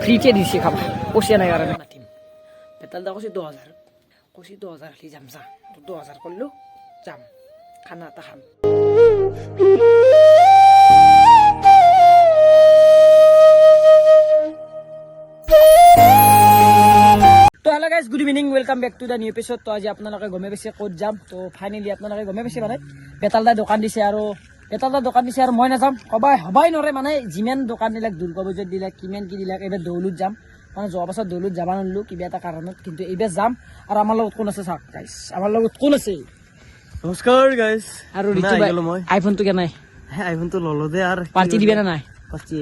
ফ্রিতে দিছে খাবা পয়সা নাই কারণে মাতিম বেতাল দা কইছে 2000 কইছি 2000 হলি যাম যা 2000 করলো যাম খানা তা খাম তো hello guys good evening welcome back to the new episode তো আজি আপোনালোকে গমে বেছি ক'ত যাম তো ফাইনালি আপোনালোকে গমে বেছি মানে বেতাল দা দোকান দিছে আৰু মই নাযাম হবাই নৰে মানে যিমান দোকান দিলাক দুৰ্গা পূজাত দিলাক কিমান কি দিলাক এইবাৰ দৌলত যাম মানে যোৱা বছৰ দৌলত যাব নোৱাৰিলো কিবা এটা কাৰণত কিন্তু এইবাৰ যাম আৰু আমাৰ লগত কোন আছে চাওক গাইস আমাৰ লগত কোন আছে নমস্কাৰ গাইস আৰু ৰিতু ভাই আইফোনটো কে নাই আইফোনটো ললো দে আৰু পাৰ্টি দিবে না নাই পাৰ্টি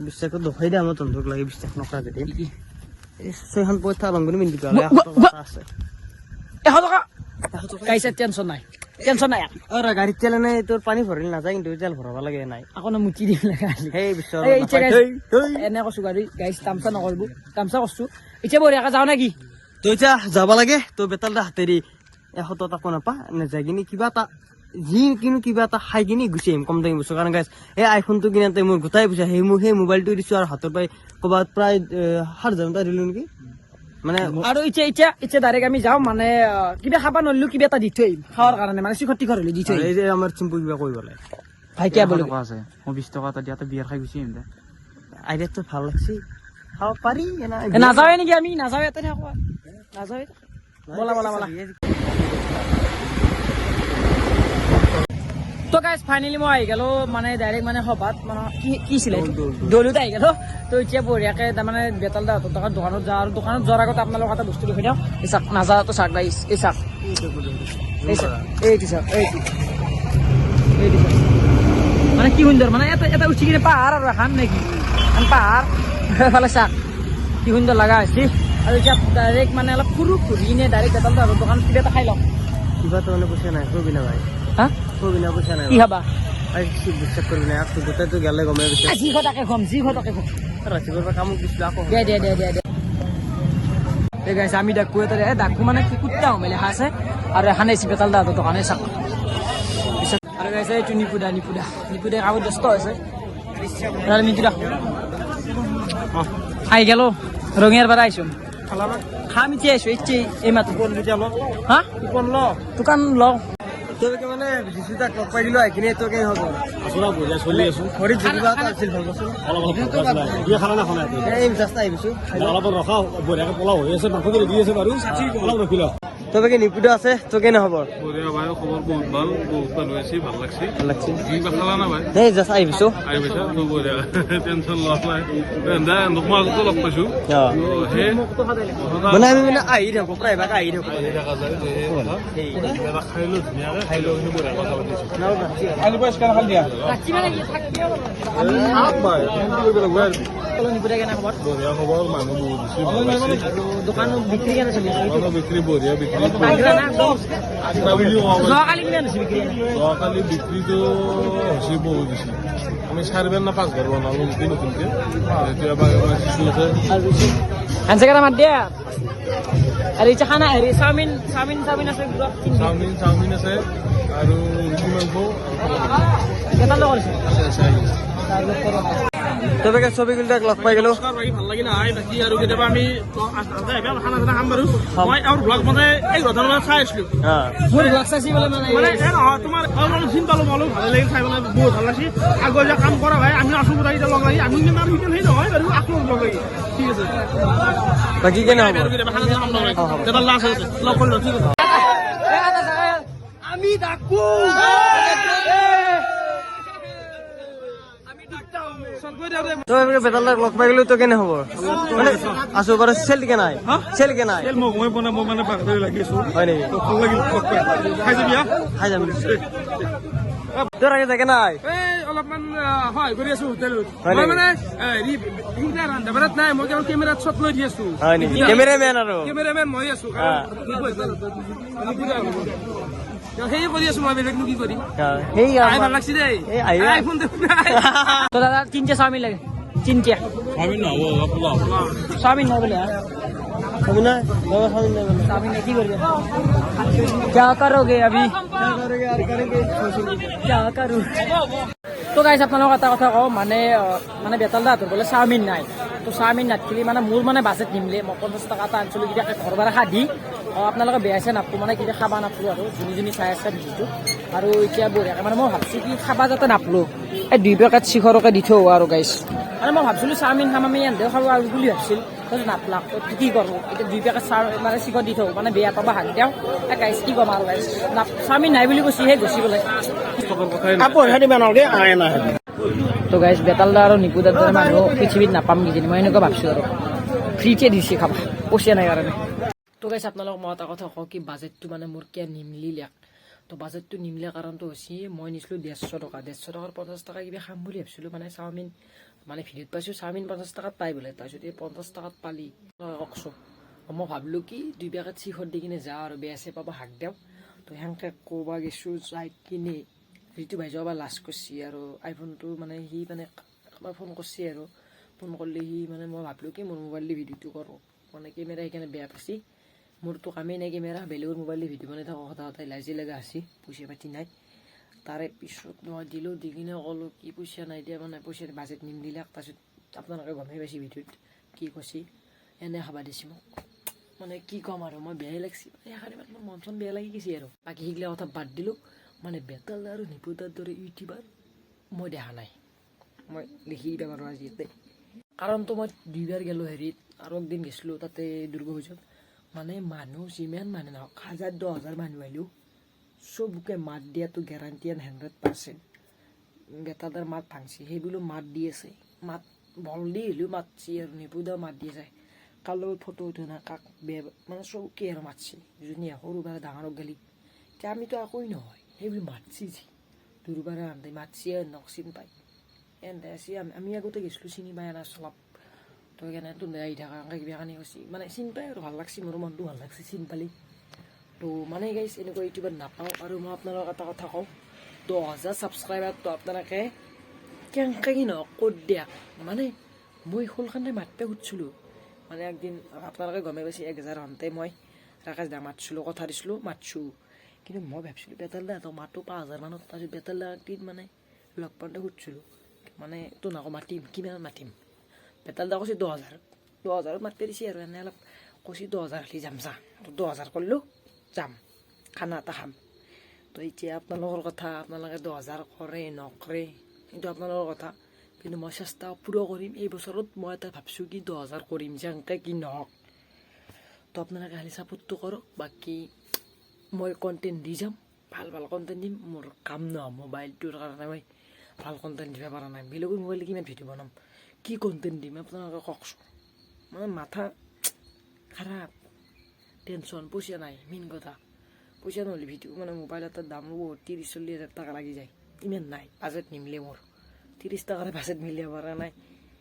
বিশ্বাসটো দখাই দে আমাৰ তন্দুক লাগি বিশ্বাস নকৰা যদি সেইখন পইচা লংগুনি মিলি পালে আছে 100 টকা গাইস টেনচন নাই আৰু গাড়ীত তেল নাই তোৰ পানী ভৰিল নাযায় কিন্তু তেল ভৰাব লাগে নাই আকৌ না মুচি দিব লাগে সেই বিশ্বৰ এনে কৈছো গাইস তামচা নকৰব তামচা কৈছো ইচ্ছা বঢ়িয়াকে যাও নেকি তই এতিয়া যাব লাগে তই বেতাল দা হাতেৰি 100 টকা নাপা নাযায় কিনি কিবা এটা যি কিনো কিবা এটা খাই কিনি গুচি আহিম কম দামী বস্তু কাৰণ গাইছ এই আইফোনটো কিনাতে মোৰ গোটাই পইচা সেই মোবাইলটো দিছো আৰু হাতৰ পাই ক'ৰবাত প্ৰায় 7000 টকা দিলো নেকি মানে আৰু ইচ্ছা ডাইৰেক্ট আমি যাওঁ মানে কিবা খাবা নললো কিবা এটা দি থৈ আহিম খাৱাৰ কাৰণে মানে চিখতি ঘৰলৈ দি থৈ এই যে আমাৰ চিম্পল কিবা কৰিব লাগে ভাই কিয় বলে আছে মই 20 টকা এটা দিয়াতে বিয়াৰ খাই গুচি আহিম দে আইডিয়াটো ভাল লাগছি খাব পাৰি নাযাওঁৱে নেকি আমি নাযাওঁ ইয়াতে থাকো নাযাওঁৱে বলা তো গাইস ফাইনালি মই আহি গেলো মানে ডাইৰেক্ট মানে সভাত মানে কি ছিলে দৌলত আহি গেলো তো এতিয়া বঢ়িয়াকে তাৰমানে বেতাল দা দোকানত যা আৰু দোকানত যোৱাৰ আগত আপোনালোকক এটা বস্তু দেখুৱাই দিওঁ এই চাক নাযা তো চাক গাইছ এই চাক এইটো চাক এইটো মানে কি সুন্দৰ মানে এটা উঠি কিনে পাহাৰ আৰু এখন নেকি পাহাৰ ফালে চাক কি সুন্দৰ লগা হৈছে আৰু এতিয়া ডাইৰেক্ট মানে অলপ ফুৰি কিনে ডাইৰেক্ট বেতাল দা দোকানত কিবা এটা খাই লওঁ কিবা তো মানে পইচা নাই বিনা ভাই হা বিনা পইচা নাই কি খাবা বিশ্বাস কৰিবি নাই আকৌ গোটেইটো গেলে গমে গৈছে যি ঘটাকে ঘম ৰাতিপুৱাৰ কামত দিছিলো আকৌ দে গাইছে আমি ডাকু এটা ডাকু মানে কি কুত্তা মেলে আছে আৰু এখন আহিছে বেতাল দা দোকানে চাক আৰু গাইছে এইটো নিপুদা কামত ব্যস্ত হৈছে মিটুদা আহি গেল ৰঙিয়াৰ পৰা আহিছো খাম এতিয়া আহিছো ইচ্ছে এই মাত্ৰ হা দোকান লওঁ তোকে মানে যিটা লগ পাই দিলো এইখিনি তোকে হ'ব আসলে বজা চলি আছো খৰি জিবা আছিল ভাল বস্তু অলপ খালা না খানা এই জাস্ট আহিছো অলপ ৰখা বঢ়িয়াকে পোলাও হৈ আছে মাংস দি আছে বাৰু অলপ ৰখি ল তোকে নিপুদা আছে তোকে না হ'ব বঢ়িয়া ভাই খবৰ বহুত ভাল হৈ আছে ভাল লাগছে জিবা খালা না ভাই এই জাস্ট আহিছো তো বঢ়িয়া টেনচন লছ নাই এন্দা নকমাল তো লগ পাইছো হে মানে আমি মানে আহি থাকো প্ৰায় ভাগ আহি থাকো খাইলো ধুনীয়াকে খাইলো বঢ়িয়া কথা পাতিছো আলু পাঁচ কান খাল দিয়া ৰাখি মানে থাকিব আমি আপ ভাই কৰিব লাগিব নিপুদা কেনে খবৰ বঢ়িয়া খবৰ মানুহ বহুত বেছি ভাল লাগছে দোকান বিক্ৰী কেনে চলি আছে দোকানৰ বিক্ৰী বঢ়িয়া বিক্ৰী যোৱাকালি বিক্ৰীটো হৈছে বহুত বেছি আমি 4 না 5 ঘৰ বনালো নতুনকে এতিয়া মাত দিয়া আৰু এতিয়া খানা হেৰি চাওমিন আছে চাওমিন আছে আৰু ৰুটি মাংস কেইটা লগ আছে তোকে ছবিগুলো লগ পাই গেলো ভাল লাগিল বাকী আৰু কেতিয়াবা আমি খানা খাম বাৰু মই আৰু ব্লগ মানে এই ঘটনা চাই আছিলো মোৰ ব্লগ চাইছি বলে মানে তোমাৰ চিন পালো ভালে লাগিল চাই মানে বহুত ভাল লাগিছে আগৰ যে কাম কৰা ভাই আমি আছো গোটেই লগ লাগি আমি কিন্তু আৰু সেই নহয় বাৰু আকৌ লগ লাগি ঠিক আছে বাকি কেনে হ'ব খানা খাম লগ লাগি কেইটা লাষ্ট লগ কৰিলো ঠিক আছে আমি ডাকু তো বেতাল লগ পাই গেলো তো কেনে হ'ব মানে আছো বাৰু চেল কে নাই মই মানে বাগদাৰি লাগি আছো হয় নেকি ভাল লাগিল খাই যাবি খাই যাম তোৰ আগে থাকে নাই অলপমান হয় কৰি আছো হোটেলত মই মানে ৰান্ধা বাঢ়াত নাই মই কেৱল কেমেৰাত শ্বট লৈ দি আছো হয় নেকি কেমেৰামেন আৰু কেমেৰামেন মই আছো সেই কৰি আছো মই বেলেগনো কি কৰিম ভাল লাগছে দেই আইফোন তো দাদা 3টা চাওমিন লাগে 3টা চাওমিন নহ'ব পোলাও চাওমিন নহয় বোলে খাবি না বাবা খাবি না বলে চাউমিন কি করবে क्या करोगे अभी क्या करूँ তো গাইছ আপোনালোকক এটা কথা কওঁ মানে মানে বেতাল দাঁতৰ বোলে চাওমিন নাই তো চাওমিন নাথাকিলে মানে মোৰ মানে বাজেট নিমিলে মই 50 টকা এটা আনিছিলোঁ কিবা ঘৰ বাৰ খাদি আপোনালোকে বেয়াছে নাপাব মানে কিবা খাবা নাপালোঁ আৰু যোনী চাই আছে ভিডিঅ'টো আৰু এতিয়া বঢ়িয়াকৈ মানে মই ভাবছোঁ কি খাবা যাতে নাপালোঁ এই 2 পেকেট শিখৰকে দি থওঁ আৰু গাইছ মানে মই ভাবছিলোঁ চাওমিন খাম আমি এনদেও খাব আৰু বুলি ভাবছিল তাৰপিছত নাপালাক কি কৰোঁ এতিয়া 2 পেকেট মানে শিখৰ দি থওঁ মানে বেয়া পাবা হাত দিওঁ গাইছ কি ক'ম আৰু গাইছ চাওমিন নাই বুলি কৈছি সেই গুচি গ'লে কাপোৰ হেৰি বনাওঁগে আহে নাহে তো গাইছ বেতালদা আৰু নিপুদাৰ দৰে মানুহ পৃথিৱীত নাপাম কিজানি মই এনেকুৱা ভাবছোঁ আৰু ফ্ৰীতে দিছে খাবা পইচা নাই কাৰণে তো গাইছ আপোনালোকক মই এটা কথা কওঁ কি বাজেটটো মানে মোৰ কিয় নিমিলিলে তো বাজেটটো নিমিলে কাৰণটো হৈছে মই নিছিলোঁ 150 টকা 150 টকাৰ 50 টকা কিবা খাম বুলি ভাবিছিলোঁ মানে চাওমিন মানে ভিডিঅ'ত পাইছোঁ চাওমিন 50 টকাত পাই বোলে তাৰপিছত এই 50 টকাত পালি কওকচোন মই ভাবিলোঁ কি 2 পেকেট শিখৰ দি কিনে যাওঁ আৰু বেয়া চেপা হাক দিওঁ তো সেনেকৈ ক'ব গৈছোঁ যাই কিনে ঋতু ভাই যোৱা লাষ্ট কৰিছে আৰু আইফোনটো মানে সি মানে আমাৰ ফোন কৰিছে আৰু ফোন কৰিলে সি মানে মই ভাবিলোঁ কি মোৰ মোবাইল দি ভিডিঅ'টো কৰোঁ মানে কেমেৰা সেইকাৰণে বেয়া পাইছে মোৰতো কামেই নাই কেমেৰা বেলেগৰ মোবাইল দি ভিডিঅ' বনাই থাকোঁ কথা লাজি লগা আছে পইচা পাতি নাই তাৰে পিছত মই দিলোঁ দি কিনে ক'লোঁ কি পইচা নাই দিয়া মানে পইচা বাজেট নিমিলিলে তাৰপিছত আপোনালোকে গমেই পাইছে ভিডিঅ'ত কি কৈছে এনে খাবা দিছে মোক মানে কি ক'ম আৰু মই বেয়াই লাগিছে সেইকাৰণে মোৰ মন চন বেয়া লাগি গৈছে আৰু বাকী সেইগিলা কথা বাদ দিলোঁ মানে বেতাল আৰু নিপুতাৰ দৰে ইউটিউবাৰ মই দেখা নাই মই দেখি দিব পাৰোঁ আজি ইয়াতে কাৰণতো মই 2 বাৰ গ'লোঁ হেৰিত আৰু একদিন গৈছিলোঁ তাতে দুৰ্গা পূজাত মানে মানুহ যিমান মানুহ নহওক 1000-10000 মানুহ আহিলেও চবকে মাত দিয়াটো গেৰাণ্টি 100%। বেতাদাৰ মাত ভাঙছি সেইবোলো মাত দি আছে মাত বল দি হ'লেও মাতছি আৰু নিপুদাও মাত দি যায় কাৰ লগত ফটো উঠো না কাক বেয়া মানে চবকে আৰু মাতছি যোনে সৰু বা ডাঙৰক গেলি এতিয়া আমিতো একোৱেই নহয় সেইবোৰ মাতছি যি দুৰ্বাৰে আনতে মাতছি নক চিন পায় এনে আছে আমি আগতে গৈছিলোঁ চিনি পাই না চলাপ তো সেইকাৰণে তোলে আহি থকা কিবা কানি কৈছি মানে চিন পাই আৰু ভাল লাগছি মোৰ মনটো ভাল লাগছি চিন পালি তো মানে গাইছ এনেকুৱা ইউটিউবত নাপাওঁ আৰু মই আপোনালোকক এটা কথা কওঁ 10,000 ছাবস্ক্ৰাইবাৰটো আপোনালোকে কেনেকৈ কি নহওক ক'ত দিয়া মানে মই সোনকালে মাতপে সুধিছিলোঁ মানে একদিন আপোনালোকে গমে পাইছে 1000 হওঁতে মই ৰাকেশ দা মাতিছিলোঁ কথা দিছিলোঁ মাতছোঁ কিন্তু মই ভাবিছিলোঁ বেতাল দা মাতো 5000 মানত তাৰপিছত বেতাল দা একদিন মানে লগ পাওঁতে সুধিছিলোঁ মানে তোক আকৌ মাতিম কিমান মাতিম বেতাল দা কৈছে 10,000 মাতিব দিছে আৰু এনে অলপ কৈছে 10,000 হ'লে যাম যা 10,000 কৰিলোঁ যাম খানা এটা খাম তো এতিয়া আপোনালোকৰ কথা আপোনালোকে 10,000 কৰে নকৰে কিন্তু আপোনালোকৰ কথা কিন্তু মই চেষ্টা পুৰা কৰিম এই বছৰত মই এটা ভাবিছোঁ কি 10,000 কৰিম যেনেকৈ কি নহওক তো আপোনালোকে খালি ছাপোৰ্টটো কৰক বাকী মই কণ্টেণ্ট দি যাম ভাল কণ্টেণ্ট দিম মোৰ কাম নহয় মোবাইলটোৰ কাৰণে মই ভাল কণ্টেণ্ট দিব পৰা নাই বেলেগৰ মোবাইলে কিমান ভিডিঅ' বনাম কি কণ্টেণ্ট দিম আপোনালোকে কওকচোন মানে মাথা খাৰাপ টেনশ্যন পইচা নাই মেইন কথা পইচা নহ'লে ভিডিঅ' মানে মোবাইল এটাৰ দাম বহুত 30-40 হাজাৰ টকা লাগি যায় ইমান নাই বাজেট নিমিলে মোৰ 30 টকাৰে বাজেট মিলিব পৰা নাই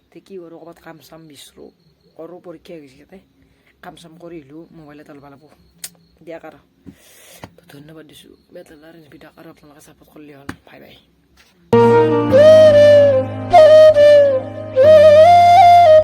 তে কি কৰোঁ ক'ৰবাত কাম চাম বিচাৰোঁ কৰোঁ পৰীক্ষা হৈ গৈছে ইয়াতে কাম চাম কৰি আহিলেও মোবাইল এটা ল'ব লাগিব দিয়া কাৰ ধন্যবাদ দিছোঁ বেতাল আৰু ভিডিঅ' আৰু আপোনালোকে ছাপোৰ্ট কৰিলে হ'ল বাই বাই